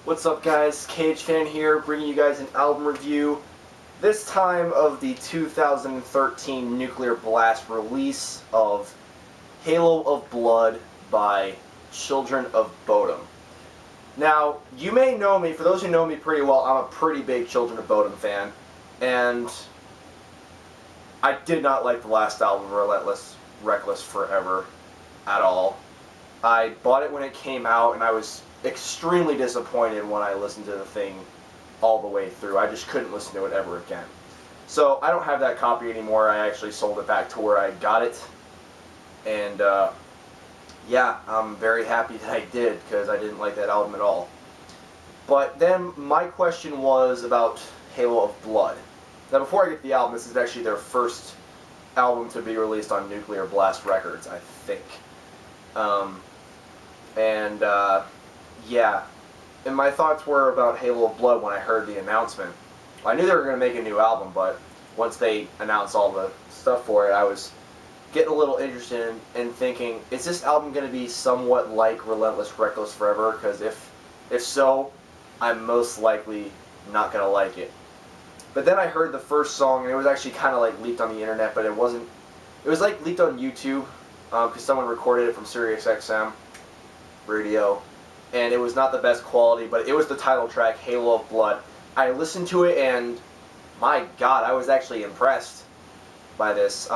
What's up, guys? Cage Fan here, bringing you guys an album review. This time of the 2013 Nuclear Blast release of Halo of Blood by Children of Bodom. Now, you may know me, for those who know me pretty well, I'm a pretty big Children of Bodom fan, and I did not like the last album, Relentless, Reckless Forever, at all. I bought it when it came out, and I was extremely disappointed when I listened to the thing all the way through. I just couldn't listen to it ever again. So I don't have that copy anymore. I actually sold it back to where I got it. And yeah, I'm very happy that I did, because I didn't like that album at all. But then my question was about Halo of Blood. Now before I get to the album, this is actually their first album to be released on Nuclear Blast Records, I think. Yeah, and my thoughts were about Halo of Blood when I heard the announcement. I knew they were going to make a new album, but once they announced all the stuff for it, I was getting a little interested in thinking, is this album going to be somewhat like Relentless, Reckless Forever? Because if so, I'm most likely not going to like it. But then I heard the first song, and it was actually kind of like leaked on the internet, but it wasn't. It was like leaked on YouTube, because someone recorded it from SiriusXM radio. And it was not the best quality, but it was the title track, Halo of Blood. I listened to it, and my God, I was actually impressed by this.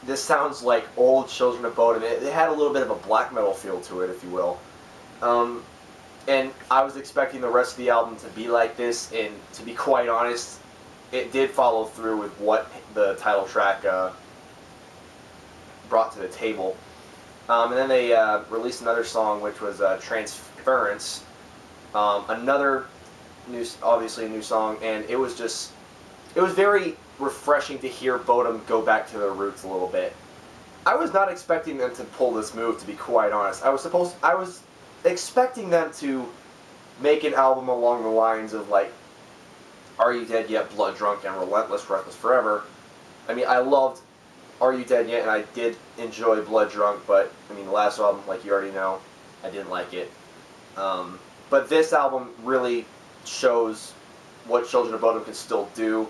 This sounds like old Children of Bodom. It had a little bit of a black metal feel to it, if you will. And I was expecting the rest of the album to be like this, and to be quite honest, it did follow through with what the title track brought to the table. And then they released another song, which was Transference, another obviously a new song, and it was very refreshing to hear Bodom go back to their roots a little bit. I was not expecting them to pull this move, to be quite honest. I was expecting them to make an album along the lines of like Are You Dead Yet, Blood Drunk, and Relentless, Reckless Forever. I mean, I loved Are You Dead Yet, and I did enjoy Blood Drunk, but, I mean, the last album, like you already know, I didn't like it. But this album really shows what Children of Bodom can still do.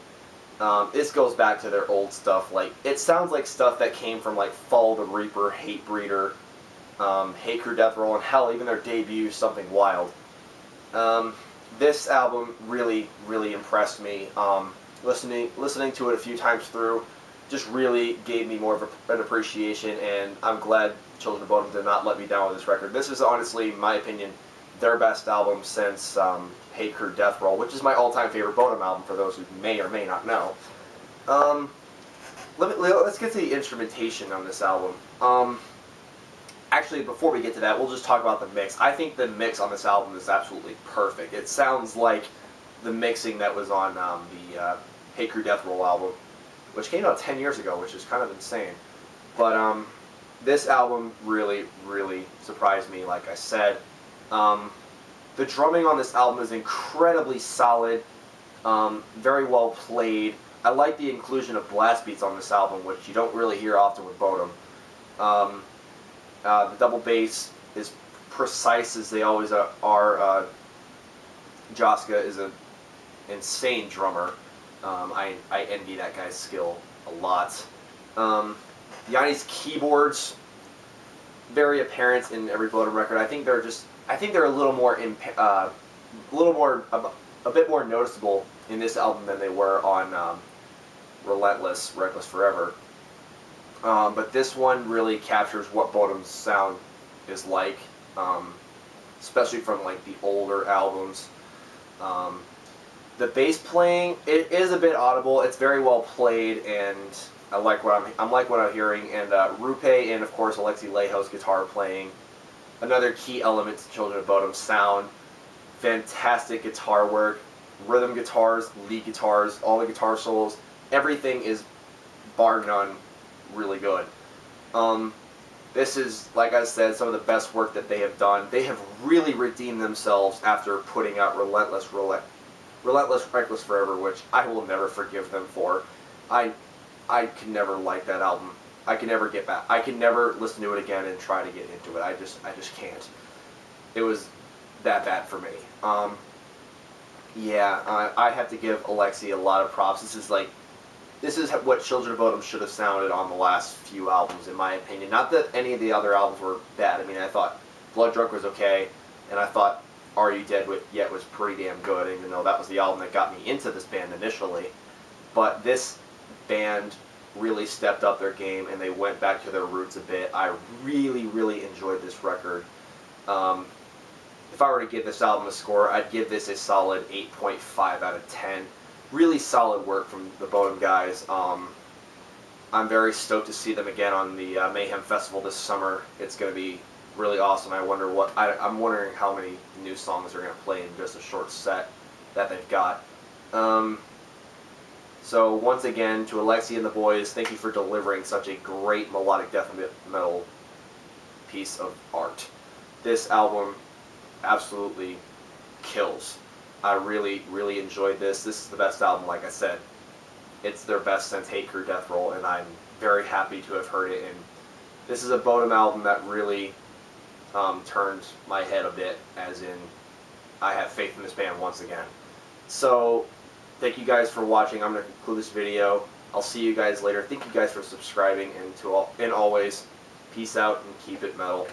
This goes back to their old stuff. Like, it sounds like stuff that came from, like, Follow the Reaper, Hatebreeder, Hate Crew Death Roll, and hell, even their debut, Something Wild. This album really, really impressed me. Listening to it a few times through just really gave me more of an appreciation, and I'm glad Children of Bodom did not let me down with this record. This is honestly, in my opinion, their best album since Hate Crew Death Roll, which is my all-time favorite Bodom album, for those who may or may not know. Let's get to the instrumentation on this album. Actually, before we get to that, we'll just talk about the mix. I think the mix on this album is absolutely perfect. It sounds like the mixing that was on the Hate Crew Death Roll album, which came out 10 years ago, which is kind of insane. But this album really, really surprised me, like I said. The drumming on this album is incredibly solid, very well played. I like the inclusion of blast beats on this album, which you don't really hear often with Bodom. The double bass is precise as they always are. Joska is an insane drummer. I envy that guy's skill a lot. Yanni's keyboards, very apparent in every Bodom record. I think they're a little more a bit more noticeable in this album than they were on Relentless, Reckless Forever. But this one really captures what Bodom's sound is like, especially from like the older albums. The bass playing, it is a bit audible. It's very well played, and I like what I'm hearing. And Rupe and of course Alexi Laiho's guitar playing, another key element to Children of Bodom's sound. Fantastic guitar work, rhythm guitars, lead guitars, all the guitar solos. Everything is, bar none, really good. This is, like I said, some of the best work that they have done. They have really redeemed themselves after putting out Relentless, Reckless Forever, which I will never forgive them for. I can never like that album. I can never get back. I can never listen to it again and try to get into it. I just can't. It was that bad for me. Yeah, I have to give Alexi a lot of props. This is what Children of Bodom should have sounded on the last few albums, in my opinion. Not that any of the other albums were bad. I mean, I thought Blood Drunk was okay, and I thought Are You Dead Yet was pretty damn good, even though that was the album that got me into this band initially. But this band really stepped up their game, and they went back to their roots a bit. I really, really enjoyed this record. If I were to give this album a score, I'd give this a solid 8.5 out of 10. Really solid work from the Bodom guys. I'm very stoked to see them again on the Mayhem Festival this summer. It's going to be really awesome. I'm wondering how many new songs they're going to play in just a short set that they've got. So once again, to Alexi and the boys, thank you for delivering such a great melodic death metal piece of art. This album absolutely kills. I really, really enjoyed this. This is the best album, like I said. It's their best since Hate Crew Death Roll, and I'm very happy to have heard it. And this is a Bodom album that really turned my head a bit, as in I have faith in this band once again. So thank you guys for watching. I'm going to conclude this video. I'll see you guys later. Thank you guys for subscribing, and always, peace out and keep it metal.